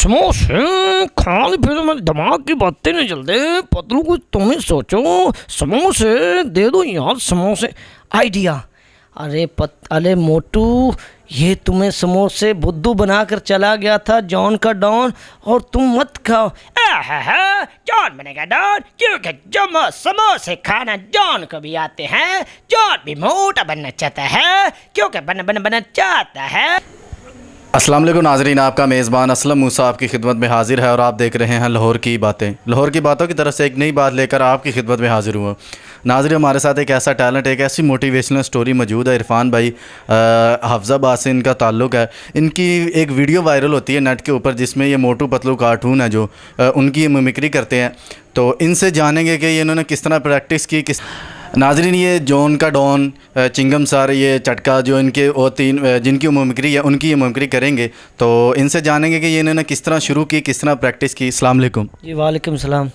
समोसे खाने फिर में दिमाग की बातें नहीं चलते। पतलू कुछ तुम ही सोचो। समोसे दे दो यार, समोसे आइडिया। अरे मोटू, ये तुम्हें समोसे बुद्धू बनाकर चला गया था जॉन का डॉन, और तुम मत खाओ। जॉन बनेगा डॉन क्योंकि जब समोसे खाना जॉन को भी आते हैं। जॉन भी मोटा बनना चाहता है क्योंकि बनना चाहता है। अस्सलाम वालेकुम नाजरीन, आपका मेज़बान असलम मूसा आपकी खिदमत में हाजिर है और आप देख रहे हैं लाहौर की बातें। लाहौर की बातों की तरफ से एक नई बात लेकर आपकी खिदमत में हाजिर हुआ। नाजरीन, हमारे साथ एक ऐसा टैलेंट, एक ऐसी मोटिवेशनल स्टोरी मौजूद है। इरफान भाई हफ्ज़ाबाद से इनका ताल्लुक़ है। इनकी एक वीडियो वायरल होती है नेट के ऊपर जिसमें ये मोटू पतलू कार्टून है जो उनकी ये मिमिक्री करते हैं। तो इनसे जानेंगे कि ये इन्होंने किस तरह प्रैक्टिस की। नाजरीन, ये जॉन का डॉन, चिंगम सर, ये चटका, जो इनके वो तीन जिनकी मिमिक्री है उनकी ये मिमिक्री करेंगे। तो इनसे जानेंगे कि ये इन्होंने किस तरह शुरू की, किस तरह प्रैक्टिस की। अस्सलाम वालेकुम। जी वालेकुम सलाम।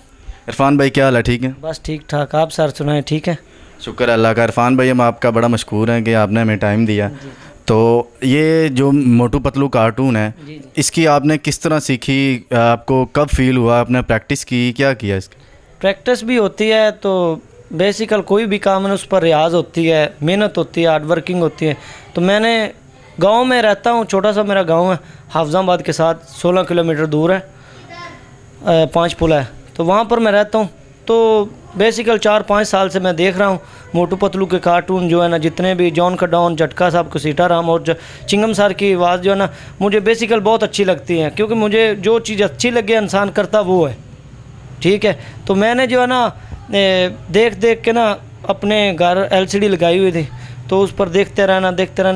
इरफान भाई क्या हाल है? ठीक है? बस ठीक ठाक, आप सर सुनाएं? ठीक है, शुक्र अल्लाह का। इरफान भाई, हम आपका बड़ा मशकूर हैं कि आपने हमें टाइम दिया। तो ये जो मोटू पतलू कार्टून है, इसकी आपने किस तरह सीखी? आपको कब फील हुआ? आपने प्रैक्टिस की, क्या किया इसकी? प्रैक्टिस भी होती है तो बेसिकल कोई भी काम है उस पर रियाज होती है, मेहनत होती है, हार्ड वर्किंग होती है। तो मैंने गांव में रहता हूँ, छोटा सा मेरा गांव है हाफजाबाद के साथ 16 किलोमीटर दूर है, 5 पुल है, तो वहाँ पर मैं रहता हूँ। तो बेसिकल 4-5 साल से मैं देख रहा हूँ मोटू पतलू के कार्टून जो है ना, जितने भी जॉन का डॉन, झटका साहब को सीताराम और चिंगम सर की आवाज़ जो है ना, मुझे बेसिकल बहुत अच्छी लगती है। क्योंकि मुझे जो चीज़ अच्छी लगे इंसान करता वो है, ठीक है। तो मैंने जो है ना देख के ना अपने घर LCD लगाई हुई थी, तो उस पर देखते रहना।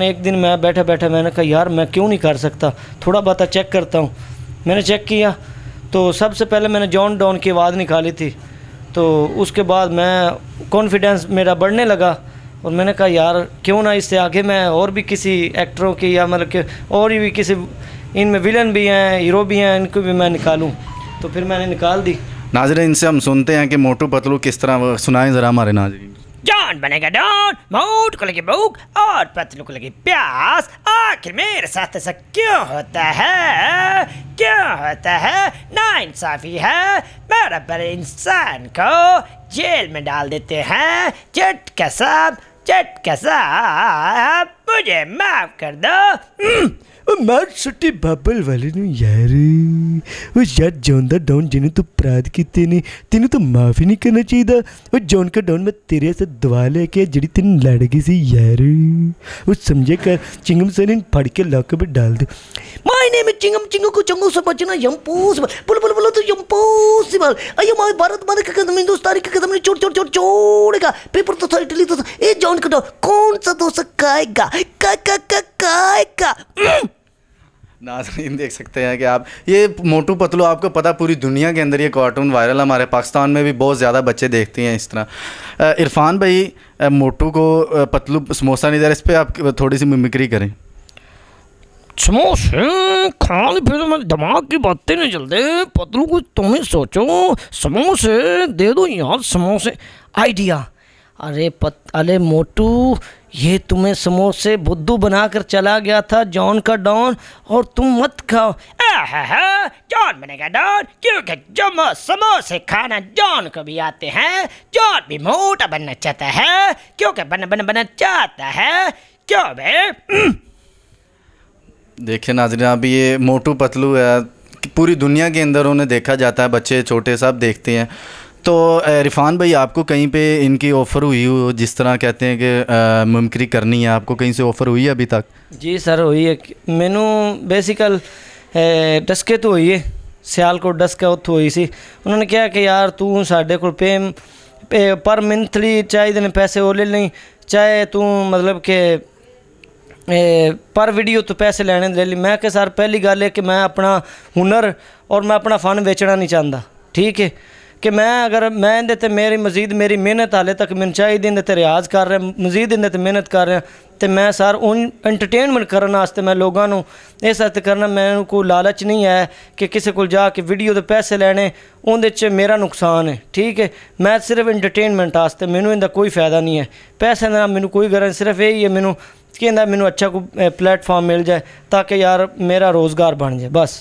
एक दिन मैं बैठे मैंने कहा यार मैं क्यों नहीं कर सकता, थोड़ा बहुत चेक करता हूँ। मैंने चेक किया तो सबसे पहले मैंने जॉन डॉन की आवाज़ निकाली थी। तो उसके बाद मैं कॉन्फिडेंस मेरा बढ़ने लगा और मैंने कहा यार क्यों ना इससे आगे मैं और भी किसी एक्टरों की, या मतलब कि और भी किसी, इनमें विलन भी हैं, हीरो भी हैं, इनको भी मैं निकालूं। तो फिर मैंने निकाल दी। नाज़रीन, इनसे हम सुनते हैं कि मोटू पतलू किस तरह, सुनाएं ज़रा हमारे नाज़रीन। जॉन बनेगा डॉन, मोटू को लगी भूख और पतलू को लगी प्यास। आखिर मेरे साथ ऐसा क्यों होता है? नाइंसाफी है। बराबर इंसान को जेल में डाल देते हैं। झटका साहब, मुझे माफ कर दो। मार सट्टी बाबल वाले ਨੂੰ यार, ਉਹ ਯਾਰ ਜੌਨ ਦਾ ਡਾਊਨ ਜਿਹਨੂੰ ਤੂੰ ਅਪਰਾਧ ਕੀਤੇ ਨੇ ਤੈਨੂੰ ਤਾਂ ਮਾਫ ਹੀ ਨਹੀਂ ਕਰਨਾ ਚਾਹੀਦਾ। ਉਹ ਜੌਨ का डॉन मैं तेरे से दवा लेके ਜਿਹੜੀ ਤੈਨੂੰ ਲੜ ਗਈ ਸੀ ਯਾਰ, ਉਹ ਸਮਝੇ ਕਰ चिंगम सर ने फड़ के लॉक में डाल दे। My name is Chingam, Chingam को चंगू से बचना इम्पॉसिबल। बोलो तो इम्पॉसिबल। अयो माय भारत माने का कदम हिंदुस्तानी का कदम छोड़ेगा। पेपर तो था, इटली तो था। ए जॉन का डॉन कौन सा दोस्त खाएगा? का नाज़रीन, देख सकते हैं कि आप ये मोटू पतलू, आपको पता पूरी दुनिया के अंदर ये कार्टून वायरल, हमारे पाकिस्तान में भी बहुत ज़्यादा बच्चे देखते हैं इस तरह। इरफान भाई, मोटू को पतलू समोसा नहीं दे रहा, इस पर आप थोड़ी सी मिमिक्री करें। समोसे खाने फिर में दिमाग की बातें नहीं चलते। पतलू कुछ तुम ही सोचो। समोसे दे दो यार, समोसे आइडिया। अरे मोटू, ये तुम्हें समोसे बुद्धू बनाकर चला गया था जॉन का डॉन, और तुम मत खाओ। जॉन बनेगा डॉन क्योंकि जब समोसे खाना जॉन को भी आते हैं। जॉन भी मोटा बनना चाहता है क्योंकि बनना चाहता है। क्यों बे? देखिए नाज़रीन, अभी ये मोटू पतलू है, पूरी दुनिया के अंदर उन्हें देखा जाता है, बच्चे छोटे सब देखते हैं। तो इरफान भाई, आपको कहीं पे इनकी ऑफ़र हुई हो, जिस तरह कहते हैं कि मिमिक्री करनी है, आपको कहीं से ऑफ़र हुई है अभी तक? जी सर हुई है। मैनू बेसिकल डस्के तो हुई है, सियालकोट डस्का उत्थों हुई सी। उन्होंने कहा कि यार तू साढ़े को पे पर मंथली चाहे देने पैसे वो ले लें, चाहे तू मतलब कि पर वीडियो तो पैसे लेने ले ली। मैं कि सर पहली गल है कि मैं अपना हुनर और मैं अपना फ़न बेचना नहीं चाहता, ठीक है। कि मैं अगर मैं इंदे ते मेरी मेहनत हाले तक मैंने चाहिए, इंदे ते रियाज कर रहा, मजीद इंदे ते मेहनत कर रहा, तो मैं सर उन एंटरटेनमेंट करने वास्ते मैं लोगों को इस वास्ते करना। मैंने कोई लालच नहीं है कि किसी को जाके वीडियो के पैसे लेने, उनदे च मेरा नुकसान है, ठीक है। मैं सिर्फ एंटरटेनमेंट वास्ते, मैनू इंदा कोई फ़ायदा नहीं है, पैसे का मैनू कोई गरज, सिर्फ यही है मैनू कि मैनू अच्छा कोई प्लेटफॉर्म मिल जाए ताकि यार मेरा रोज़गार बन जाए, बस।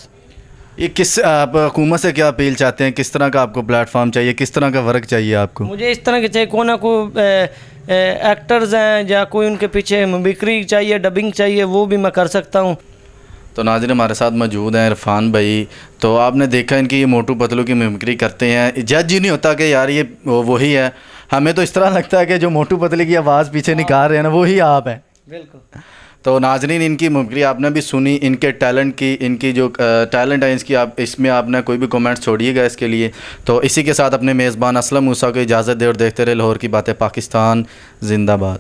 ये किस आप हुकूमत से क्या अपील चाहते हैं, किस तरह का आपको प्लेटफॉर्म चाहिए, किस तरह का वर्क चाहिए आपको? मुझे इस तरह के चाहिए, कोई ना कोई एक्टर्स हैं या कोई उनके पीछे मिमिक्री चाहिए, डबिंग चाहिए, वो भी मैं कर सकता हूँ। तो नाज़रीन हमारे साथ मौजूद हैं इरफान भाई। तो आपने देखा इनकी ये मोटू पतलू की मिमिक्री करते हैं, जज ही नहीं होता कि यार ये वही है। हमें तो इस तरह लगता है कि जो मोटू पतले की आवाज़ पीछे निकाल रहे हैं ना, वही आप हैं। बिल्कुल। तो नाज़रीन इनकी मिमिक्री आपने भी सुनी, इनके टैलेंट की, इनकी जो टैलेंट है इसकी, आप इसमें आपने कोई भी कमेंट छोड़िएगा इसके लिए। तो इसी के साथ अपने मेज़बान असलम मूसा को इजाज़त दे और देखते रहे लाहौर की बातें पाकिस्तान जिंदाबाद।